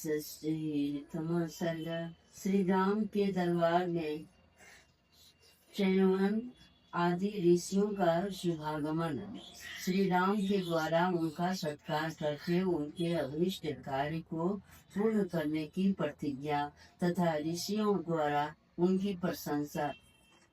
तमः सर्ग। श्री राम के दरबार में चैनवन आदि ऋषियों का शुभागमन। श्री राम के द्वारा उनका सत्कार करके उनके अभीष्ट कार्य को पूर्ण करने की प्रतिज्ञा तथा ऋषियों द्वारा उनकी प्रशंसा।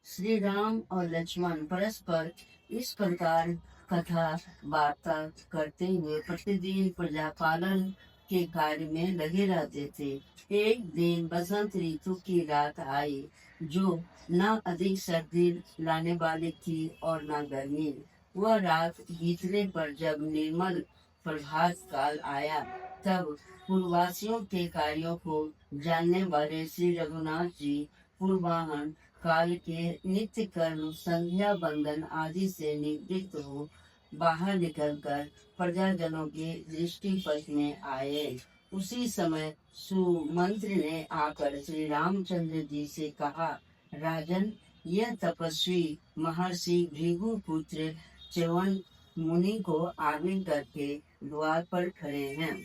श्री राम और लक्ष्मण परस्पर इस प्रकार कथा वार्ता करते हुए प्रतिदिन प्रजा पालन के कार्य में लगे रहते थे। एक दिन बसंत ऋतु की रात आई, जो न अधिक सर्दी लाने वाली थी और न गर्मी। वह रात बीतने पर जब निर्मल प्रभात काल आया, तब पूर्ववासियों के कार्यों को जानने वाले श्री रघुनाथ जी पूर्वाहन काल के नित्य कर्म संध्या बंदन आदि से निवृत्त हो बाहर निकलकर प्रजाजनों के दृष्टि पथ में आए। उसी समय सुमंत्र ने आकर श्री रामचंद्र जी से कहा, राजन, यह तपस्वी महर्षि भृगु पुत्र च्यवन मुनि को आगे करके द्वार पर खड़े हैं।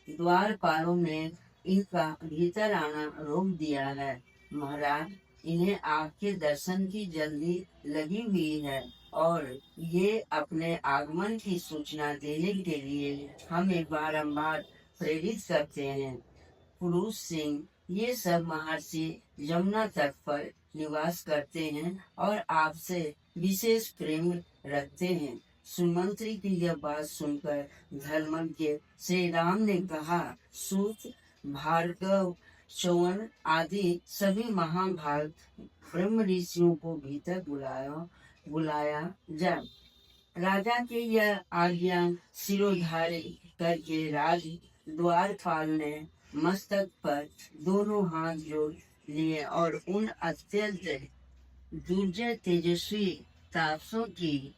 द्वारपालों ने इनका भीतर आना रोक दिया है। महाराज, इन्हें आपके दर्शन की जल्दी लगी हुई है और ये अपने आगमन की सूचना देने के लिए हमें बारंबार प्रेरित करते हैं। पुरुष सिंह, ये सब महर्षि यमुना तट पर निवास करते हैं और आपसे विशेष प्रेम रखते हैं। सुमंत्री की यह बात सुनकर धर्मज्ञ श्री राम ने कहा, सूत, भार्गव, च्यवन आदि सभी महाभाग ब्रह्म ऋषियों को भीतर बुलाया जाए। राजा के यह आज्ञा शिरोधार्य करके राज द्वारपाल ने मस्तक पर दोनों हाथ जोड़ लिए और उन अत्यंत दुर्जय तेजस्वी तापसों की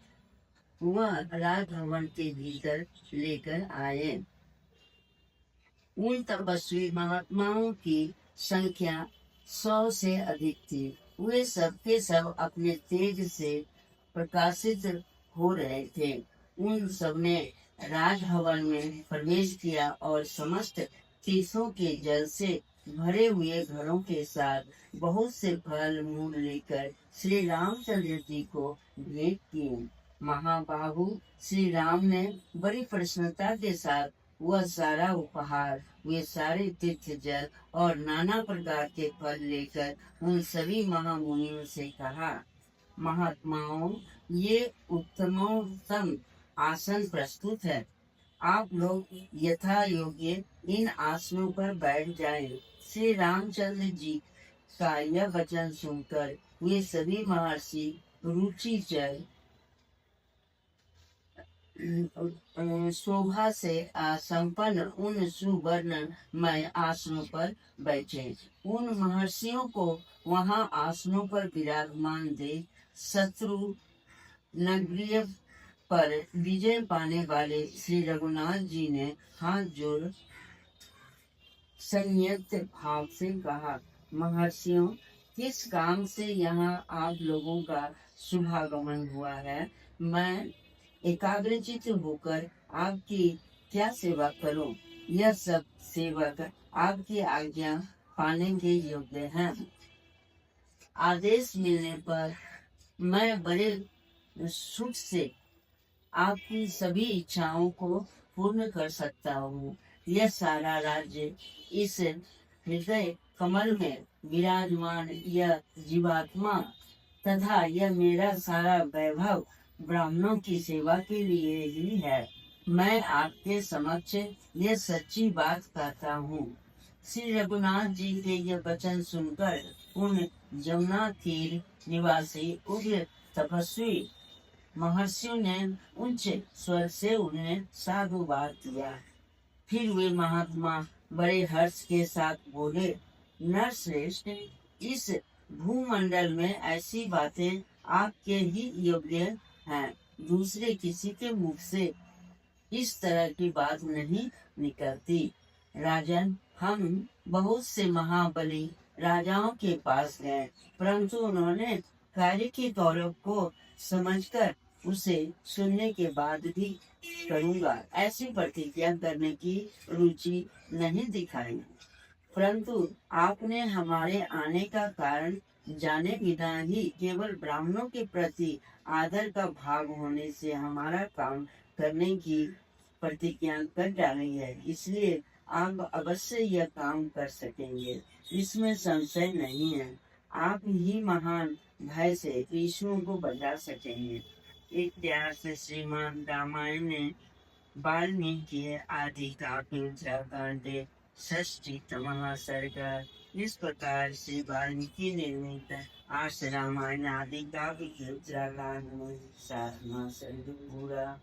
वह राजभवन के भीतर लेकर आए। उन तपस्वी महात्माओं की संख्या 100 से अधिक थी। वे सबके सब अपने तेज से प्रकाशित हो रहे थे। उन सबने राजभवन में प्रवेश किया और समस्त तीर्थों के जल से भरे हुए घरों के साथ बहुत से फल मूल लेकर श्री रामचंद्र जी को भेंट किए। महाबाहु श्री राम ने बड़ी प्रसन्नता के साथ वह सारा उपहार, वे सारे तीर्थ जल और नाना प्रकार के फल लेकर उन सभी महामुनियों से कहा, महात्माओं, ये उत्तमोत्तम आसन प्रस्तुत है। आप लोग यथा योग्य इन आसनों पर बैठ जाएं। श्री रामचंद्र जी का यह वचन सुनकर वे सभी महर्षि रुचिचर शोभा से संपन्न उन सुवर्णमय आसनों पर बैठे। उन महर्षियों को वहां आसनों पर विराजमान देख शत्रु नगरीय पर विजय पाने वाले श्री रघुनाथ जी ने हाथ जोड़ संयत भाव से कहा, महर्षियों, किस काम से यहाँ आप लोगों का शुभागमन हुआ है? मैं एकाग्रचित होकर आपकी क्या सेवा करूं? यह सब सेवक आपकी आज्ञा पाने के योग्य हैं। आदेश मिलने पर मैं बड़े सुख से आपकी सभी इच्छाओं को पूर्ण कर सकता हूँ। यह सारा राज्य इस हृदय कमल में विराजमान यह जीवात्मा तथा यह मेरा सारा वैभव ब्राह्मणों की सेवा के लिए ही है। मैं आपके समक्ष यह सच्ची बात कहता हूँ। श्री रघुनाथ जी के यह वचन सुनकर उन यमुना तीर निवासी उग्र तपस्वी महर्षियों ने उच्च स्वर से उन्हें साधुवाद दिया। फिर वे महात्मा बड़े हर्ष के साथ बोले, नरश्रेष्ठ, इस भूमंडल में ऐसी बातें आपके ही योग्य हैं। दूसरे किसी के मुख से इस तरह की बात नहीं निकलती। राजन, हम बहुत से महाबली राजाओं के पास गए, परंतु उन्होंने कार्य के गौरव को समझकर उसे सुनने के बाद भी करूँगा, ऐसी प्रतिज्ञा करने की रुचि नहीं दिखाई। परंतु आपने हमारे आने का कारण जाने बिना ही केवल ब्राह्मणों के प्रति आदर का भाव होने से हमारा काम करने की प्रतिज्ञा कर डाली है, इसलिए आप अवश्य यह काम कर सकेंगे, इसमें संशय नहीं है। आप ही महान भय से विष्णु को बचा सकेंगे। इतिहास श्रीमद् रामायण में वाल्मीकि आदि काव्य उत्तराखंड षष्ठीतमः सर्ग। इस प्रकार से वाल्मीकि निर्मित आर्ष रामायण आदि काव्य के उत्तराखंड में 7वां सर्ग पूरा।